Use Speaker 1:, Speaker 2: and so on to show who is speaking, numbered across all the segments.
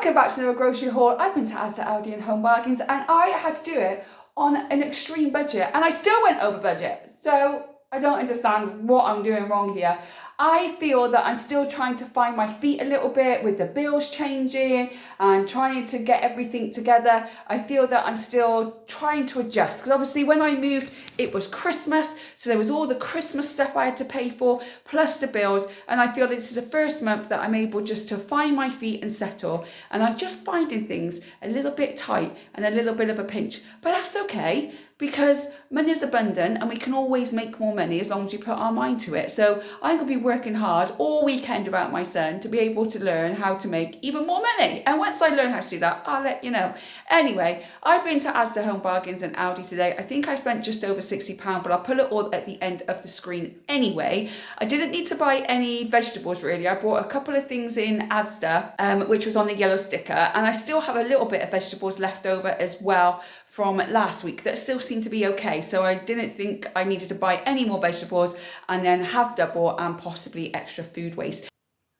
Speaker 1: Welcome back to another grocery haul. I've been to Asda, Aldi and Home Bargains, and I had to do it on an extreme budget, and I still went over budget. So I don't understand what I'm doing wrong here. I feel that I'm still trying to find my feet a little bit with the bills changing and trying to get everything together. I feel that I'm still trying to adjust, because obviously when I moved, it was Christmas, so there was all the Christmas stuff I had to pay for, plus the bills, and I feel that this is the first month that I'm able just to find my feet and settle, and I'm just finding things a little bit tight and a little bit of a pinch, but that's okay, because money is abundant and we can always make more money as long as we put our mind to it. So I'm going to be working hard all weekend about my son to be able to learn how to make even more money. And once I learn how to do that, I'll let you know. Anyway, I've been to Asda, Home Bargains and Aldi today. I think I spent just over £60, but I'll put it all at the end of the screen anyway. I didn't need to buy any vegetables really. I bought a couple of things in Asda, which was on the yellow sticker. And I still have a little bit of vegetables left over as well from last week that still seem to be okay. So I didn't think I needed to buy any more vegetables and then have double and possibly extra food waste.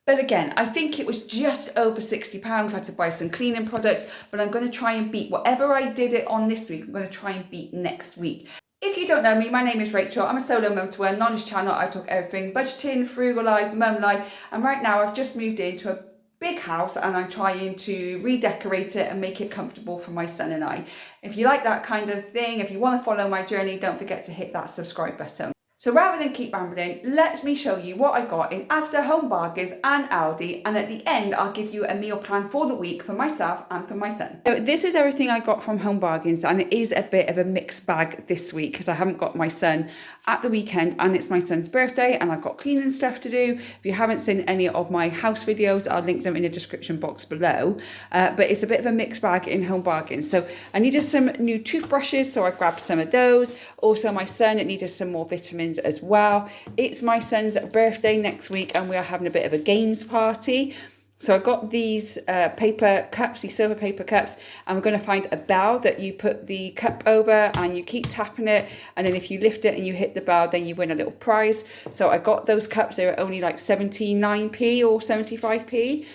Speaker 1: But again, I think it was just over £60. I had to buy some cleaning products, but I'm going to try and beat whatever I did it on this week. I'm going to try and beat next week. If you don't know me, my name is Rachel. I'm a solo mum to one, knowledge channel. I talk everything budgeting, frugal life, mum life, and right now I've just moved into a big house and I'm trying to redecorate it and make it comfortable for my son and I. If you like that kind of thing, if you want to follow my journey, don't forget to hit that subscribe button. So rather than keep rambling, let me show you what I got in Asda, Home Bargains and Aldi, and at the end I'll give you a meal plan for the week for myself and for my son. So this is everything I got from Home Bargains, and it is a bit of a mixed bag this week because I haven't got my son at the weekend and it's my son's birthday and I've got cleaning stuff to do. If you haven't seen any of my house videos, I'll link them in the description box below. But it's a bit of a mixed bag in Home Bargains. So I needed some new toothbrushes, so I grabbed some of those. Also my son needed some more vitamins as well. It's my son's birthday next week and we are having a bit of a games party. So I got these paper cups, these silver paper cups, and we're going to find a bell that you put the cup over and you keep tapping it, and then if you lift it and you hit the bell, then you win a little prize. So I got those cups. They were only like 79p or 75p.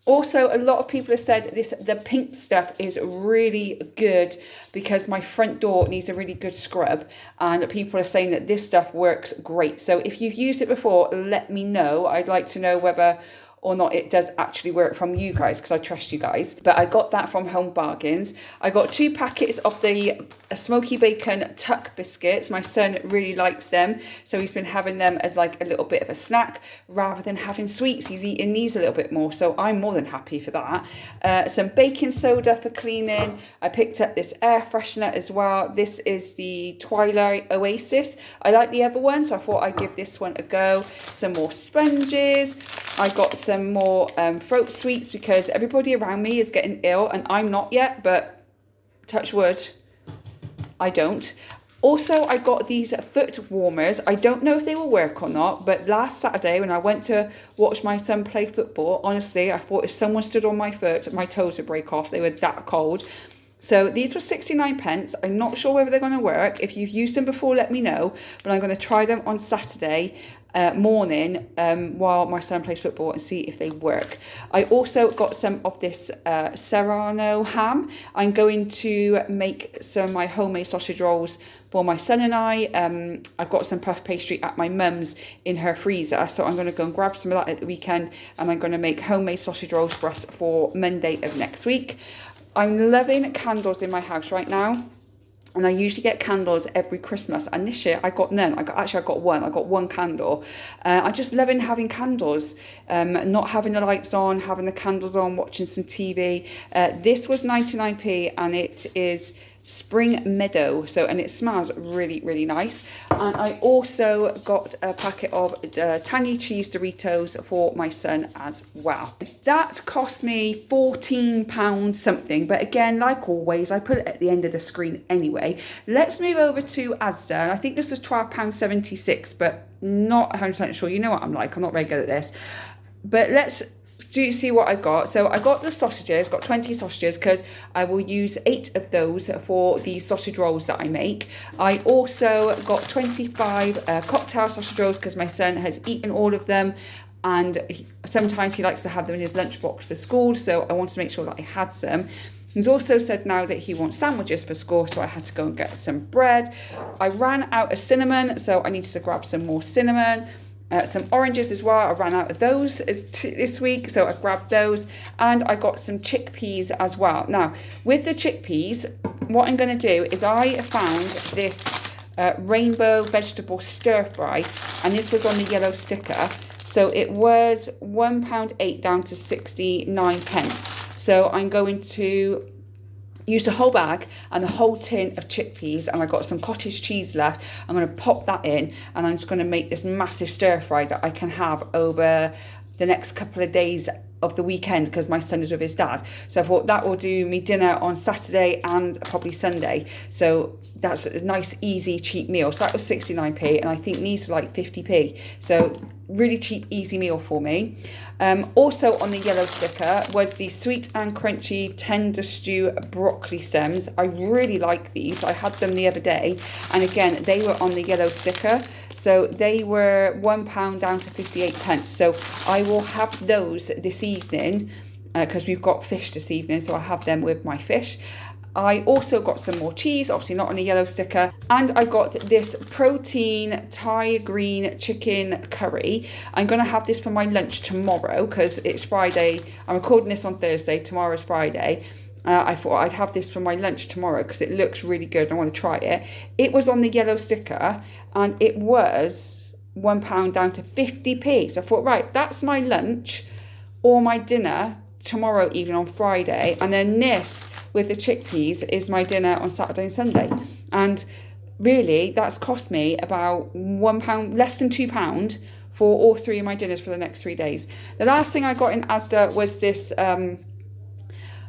Speaker 1: Also, a lot of people have said the pink stuff is really good because my front door needs a really good scrub, and people are saying that this stuff works great. So if you've used it before, let me know. I'd like to know whether or not it does actually work from you guys, because I trust you guys. But I got that from Home Bargains. I got 2 packets of the smoky bacon tuck biscuits. My son really likes them, so he's been having them as like a little bit of a snack rather than having sweets. He's eating these a little bit more, so I'm more than happy for that. Some baking soda for cleaning. I picked up this air freshener as well. This is the Twilight Oasis. I like the other one, so I thought I'd give this one a go. Some more sponges. I got some more throat sweets because everybody around me is getting ill and I'm not yet, but touch wood, I don't. Also, I got these foot warmers. I don't know if they will work or not, but last Saturday when I went to watch my son play football, honestly, I thought if someone stood on my foot, my toes would break off. They were that cold. So these were 69p. I'm not sure whether they're going to work. If you've used them before, let me know. But I'm going to try them on Saturday morning while my son plays football and see if they work. I also got some of this Serrano ham. I'm going to make some of my homemade sausage rolls for my son and I. I've got some puff pastry at my mum's in her freezer, so I'm going to go and grab some of that at the weekend, and I'm going to make homemade sausage rolls for us for Monday of next week. I'm loving candles in my house right now. And I usually get candles every Christmas. And this year I got none. I got one. I got one candle. I just loving having candles. Not having the lights on, having the candles on, watching some TV. This was 99p and it is Spring Meadow, and it smells really, really nice. And I also got a packet of tangy cheese Doritos for my son as well. That cost me £14 something, but again, like always, I put it at the end of the screen anyway. Let's move over to Asda. I think this was £12.76, but not 100% sure. You know what I'm like, I'm not very good at this. But let's see what I got. So I got the sausages, got 20 sausages because I will use 8 of those for the sausage rolls that I make. I also got 25 cocktail sausage rolls because my son has eaten all of them. and sometimes he likes to have them in his lunchbox for school, so I wanted to make sure that I had some. He's also said now that he wants sandwiches for school, so I had to go and get some bread. I ran out of cinnamon, so I needed to grab some more cinnamon. Some oranges as well. I ran out of those this week, so I grabbed those. And I got some chickpeas as well. Now, with the chickpeas, what I'm going to do is I found this rainbow vegetable stir fry, and this was on the yellow sticker. So it was £1.8 down to 69 pence. So I'm going to use the whole bag and the whole tin of chickpeas, and I got some cottage cheese left. I'm going to pop that in, and I'm just going to make this massive stir fry that I can have over the next couple of days of the weekend, because my son is with his dad. So I thought that will do me dinner on Saturday and probably Sunday. So that's a nice, easy, cheap meal. So that was 69p, and I think these were like 50p. So really cheap, easy meal for me. Also on the yellow sticker was the sweet and crunchy tender stew broccoli stems. I really like these. I had them the other day, and again, they were on the yellow sticker. So they were £1 down to 58 pence. So I will have those this evening, because we've got fish this evening, so I'll have them with my fish. I also got some more cheese, obviously not on a yellow sticker. And I got this protein Thai green chicken curry. I'm going to have this for my lunch tomorrow, because it's Friday. I'm recording this on Thursday. Tomorrow's Friday. I thought I'd have this for my lunch tomorrow because it looks really good and I want to try it. It was on the yellow sticker, and it was £1 down to 50p. So I thought, right, that's my lunch or my dinner tomorrow evening on Friday, and then this with the chickpeas is my dinner on Saturday and Sunday. And really, that's cost me about £1, less than £2 for all three of my dinners for the next 3 days. The last thing I got in Asda was this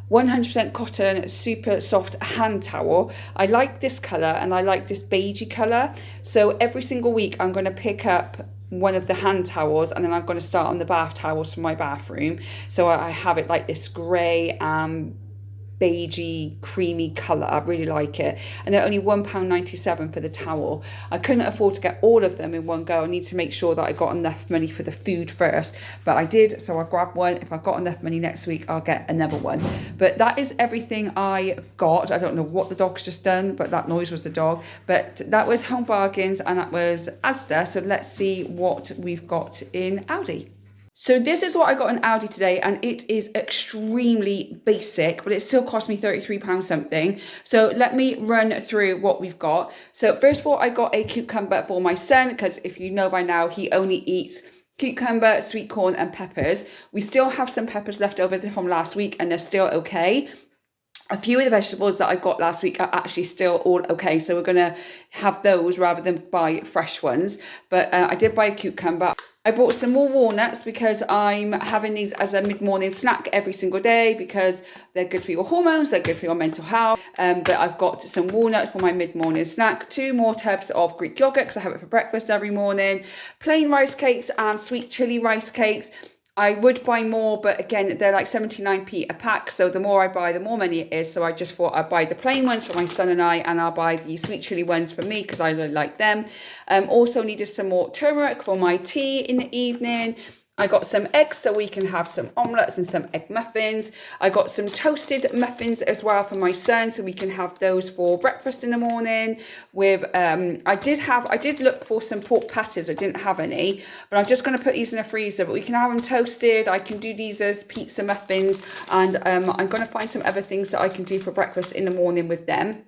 Speaker 1: 100% cotton super soft hand towel. I like this colour, and I like this beigey colour. So every single week I'm going to pick up one of the hand towels, and then I'm going to start on the bath towels for my bathroom. So I have it like this grey beigey creamy colour. I really like it, and they're only £1.97 for the towel. I couldn't afford to get all of them in one go. I need to make sure that I got enough money for the food first, but I did, so I grabbed one. If I've got enough money next week, I'll get another one. But that is everything I got. I don't know what the dog's just done, but that noise was the dog. But that was Home Bargains, and that was Asda. So let's see what we've got in Aldi. So this is what I got in Aldi today, and it is extremely basic, but it still cost me £33 something. So let me run through what we've got. So first of all, I got a cucumber for my son, because if you know by now, he only eats cucumber, sweet corn and peppers. We still have some peppers left over from last week, and they're still okay. A few of the vegetables that I got last week are actually still all okay, so we're going to have those rather than buy fresh ones. But I did buy a cucumber. I bought some more walnuts because I'm having these as a mid-morning snack every single day, because they're good for your hormones, they're good for your mental health. But I've got some walnuts for my mid-morning snack, 2 more tubs of Greek yogurt because I have it for breakfast every morning, plain rice cakes and sweet chili rice cakes. I would buy more, but again, they're like 79p a pack. So the more I buy, the more money it is. So I just thought I'd buy the plain ones for my son and I, and I'll buy the sweet chili ones for me because I really like them. Also needed some more turmeric for my tea in the evening. I got some eggs so we can have some omelettes and some egg muffins. I got some toasted muffins as well for my son so we can have those for breakfast in the morning. With I did look for some pork patties. I didn't have any, but I'm just going to put these in the freezer. But we can have them toasted. I can do these as pizza muffins, and I'm going to find some other things that I can do for breakfast in the morning with them.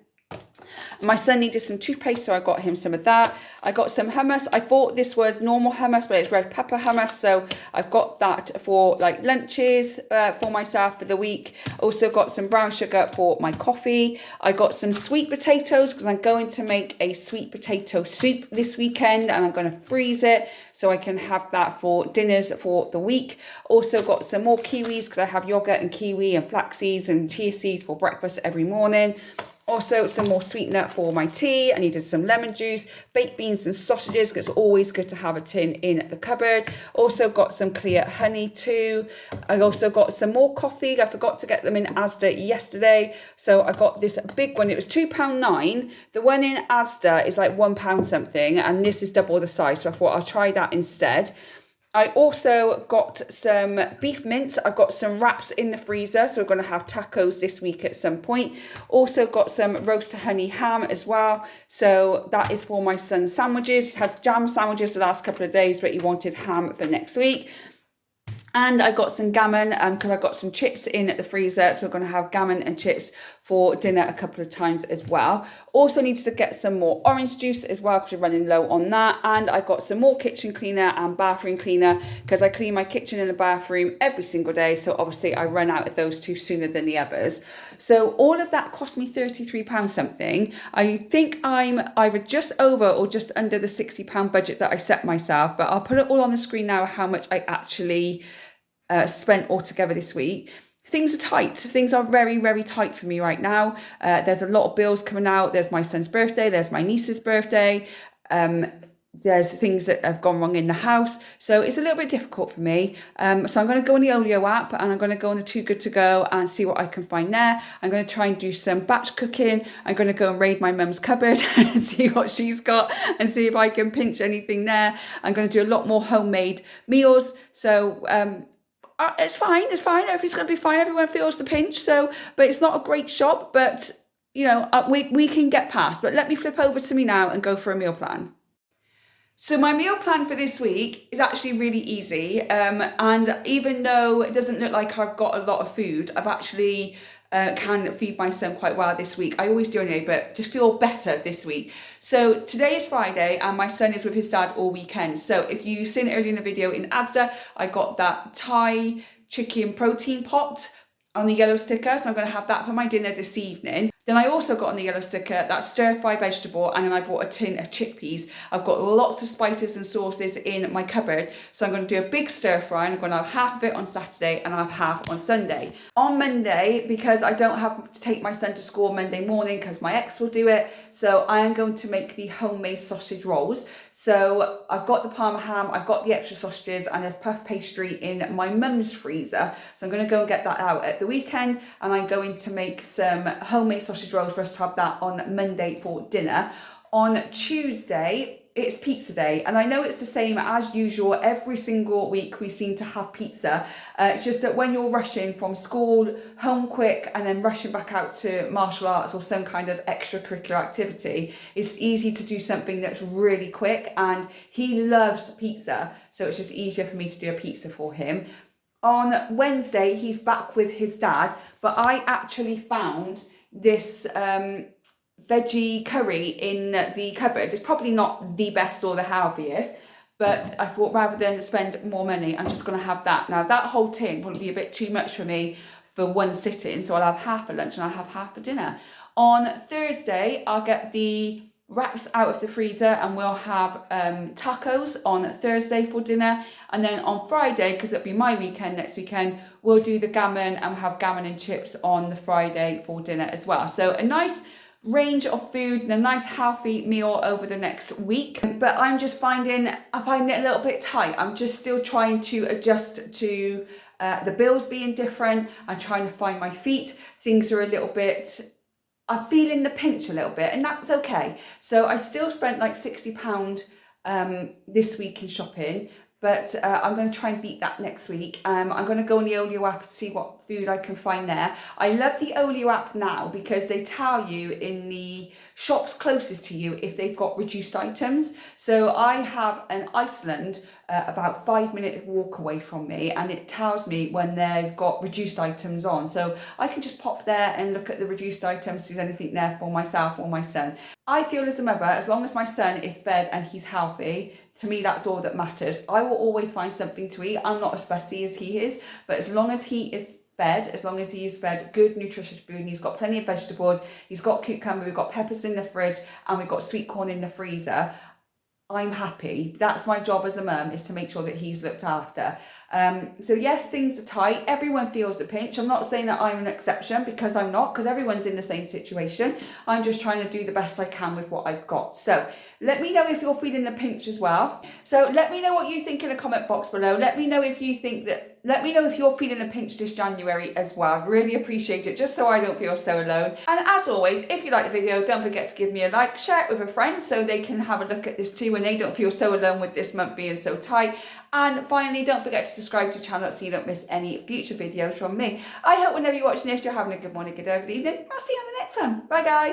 Speaker 1: My son needed some toothpaste, so I got him some of that. I got some hummus. I thought this was normal hummus, but it's red pepper hummus, so I've got that for like lunches for myself for the week. Also got some brown sugar for my coffee. I got some sweet potatoes because I'm going to make a sweet potato soup this weekend, and I'm going to freeze it so I can have that for dinners for the week. Also got some more kiwis because I have yogurt and kiwi and flax seeds and chia seeds for breakfast every morning. Also, some more sweetener for my tea. I needed some lemon juice, baked beans and sausages, because it's always good to have a tin in the cupboard. Also got some clear honey too. I also got some more coffee. I forgot to get them in Asda yesterday. So I got this big one. It was £2.9. The one in Asda is like £1 something, and this is double the size. So I thought I'll try that instead. I also got some beef mince. I've got some wraps in the freezer, so we're going to have tacos this week at some point. Also got some roast honey ham as well. So that is for my son's sandwiches. He's had jam sandwiches the last couple of days, but he wanted ham for next week. And I got some gammon because I got some chips in at the freezer. So we're going to have gammon and chips for dinner a couple of times as well. Also needs to get some more orange juice as well because we're running low on that. And I got some more kitchen cleaner and bathroom cleaner because I clean my kitchen and the bathroom every single day. So obviously I run out of those two sooner than the others. So all of that cost me £33 something. I think I'm either just over or just under the £60 budget that I set myself. But I'll put it all on the screen now how much I actually spent altogether this week. Things are tight. Things are very, very tight for me right now. There's a lot of bills coming out. There's my son's birthday. There's my niece's birthday. There's things that have gone wrong in the house. So it's a little bit difficult for me. So I'm going to go on the Olio app and I'm going to go on the Too Good To Go and see what I can find there. I'm going to try and do some batch cooking. I'm going to go and raid my mum's cupboard and see what she's got and see if I can pinch anything there. I'm going to do a lot more homemade meals. So it's fine. Everything's going to be fine. Everyone feels the pinch. So, but it's not a great shop, but you know, we can get past. But let me flip over to me now and go for a meal plan. So my meal plan for this week is actually really easy. And even though it doesn't look like I've got a lot of food, I've actually can feed my son quite well this week. I always do anyway, but just feel better this week. So today is Friday and my son is with his dad all weekend. So if you've seen it earlier in the video in Asda, I got that Thai chicken protein pot on the yellow sticker. So I'm going to have that for my dinner this evening. Then I also got on the yellow sticker that stir-fry vegetable, and then I bought a tin of chickpeas. I've got lots of spices and sauces in my cupboard, so I'm going to do a big stir-fry, and I'm going to have half of it on Saturday and I'll have half on Sunday. On Monday, because I don't have to take my son to school Monday morning because my ex will do it, so I am going to make the homemade sausage rolls. So I've got the parma ham, I've got the extra sausages, and there's puff pastry in my mum's freezer. So I'm going to go and get that out at the weekend, and I'm going to make some homemade sausage rolls for us to have that on Monday for dinner. On Tuesday, it's pizza day, and I know it's the same as usual. Every single week we seem to have pizza. It's just that when you're rushing from school, home quick, and then rushing back out to martial arts or some kind of extracurricular activity, it's easy to do something that's really quick, and he loves pizza, so it's just easier for me to do a pizza for him. On Wednesday, he's back with his dad, but I actually found this veggie curry in the cupboard. It's probably not the best or the healthiest, but I thought rather than spend more money, I'm just going to have that. Now that whole tin will probably be a bit too much for me for one sitting, so I'll have half for lunch and I'll have half for dinner. On Thursday, I'll get the wraps out of the freezer and we'll have tacos on Thursday for dinner, and then on Friday, because it'll be my weekend next weekend, we'll do the gammon and we'll have gammon and chips on the Friday for dinner as well. So a nice range of food and a nice healthy meal over the next week. But I'm just finding it a little bit tight. I'm just still trying to adjust to the bills being different. I'm trying to find my feet. Things are a little bit, I'm feeling the pinch a little bit, and that's okay. So I still spent like £60 this week in shopping, but I'm going to try and beat that next week. I'm going to go on the Olio app and see what food I can find there. I love the Olio app now because they tell you in the shops closest to you if they've got reduced items. So I have an Iceland about 5-minute walk away from me, and it tells me when they've got reduced items on. So I can just pop there and look at the reduced items, see if there's anything there for myself or my son. I feel as a mother, as long as my son is fed and he's healthy, to me that's all that matters. I will always find something to eat. I'm not as fussy as he is, but as long as he is fed, as long as he is fed good nutritious food, and he's got plenty of vegetables, he's got cucumber, we've got peppers in the fridge, and we've got sweet corn in the freezer, I'm happy. That's my job as a mum, is to make sure that he's looked after. So yes, things are tight. Everyone feels the pinch. I'm not saying that I'm an exception, because I'm not, because everyone's in the same situation. I'm just trying to do the best I can with what I've got. So let me know if you're feeling the pinch as well. So let me know what you think in the comment box below. Let me know if you think that, let me know if you're feeling a pinch this January as well. Really appreciate it, just so I don't feel so alone. And as always, if you like the video, don't forget to give me a like, share it with a friend so they can have a look at this too and they don't feel so alone with this month being so tight. And finally, don't forget to subscribe to the channel so you don't miss any future videos from me. I hope whenever you're watching this, you're having a good morning, good day, good evening. I'll see you on the next one. Bye, guys.